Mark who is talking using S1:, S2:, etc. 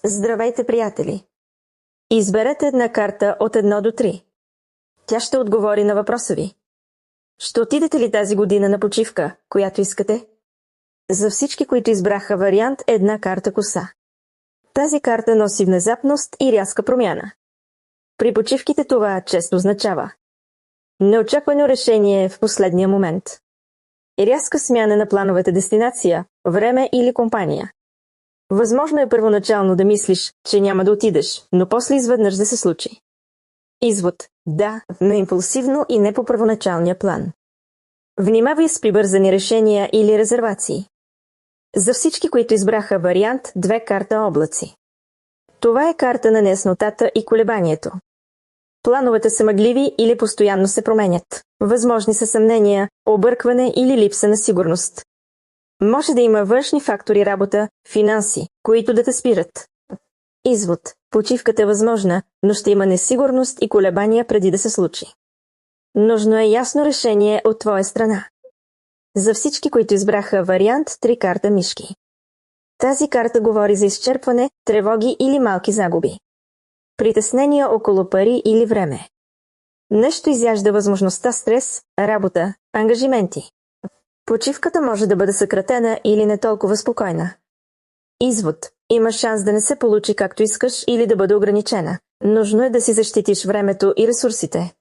S1: Здравейте, приятели! Изберете една карта от 1 до 3. Тя ще отговори на въпроса ви. Ще отидете ли тази година на почивка, която искате? За всички, които избраха вариант една карта коса. Тази карта носи внезапност и рязка промяна. При почивките това често означава неочаквано решение в последния момент. Рязка смяна на плановете дестинация, време или компания. Възможно е първоначално да мислиш, че няма да отидеш, но после изведнъж да се случи. Извод – да, но импулсивно и не по първоначалния план. Внимавай с прибързани решения или резервации. За всички, които избраха вариант 2 карта облаци. Това е карта на неяснотата и колебанието. Плановете са мъгливи или постоянно се променят. Възможни са съмнения, объркване или липса на сигурност. Може да има външни фактори работа, финанси, които да те спират. Извод. Почивката е възможна, но ще има несигурност и колебания преди да се случи. Нужно е ясно решение от твоя страна. За всички, които избраха вариант 3 карта мишки. Тази карта говори за изчерпване, тревоги или малки загуби. Притеснения около пари или време. Нещо изяжда възможността стрес, работа, ангажименти. Почивката може да бъде съкратена или не толкова спокойна. Извод. Има шанс да не се получи както искаш или да бъде ограничена. Нужно е да си защитиш времето и ресурсите.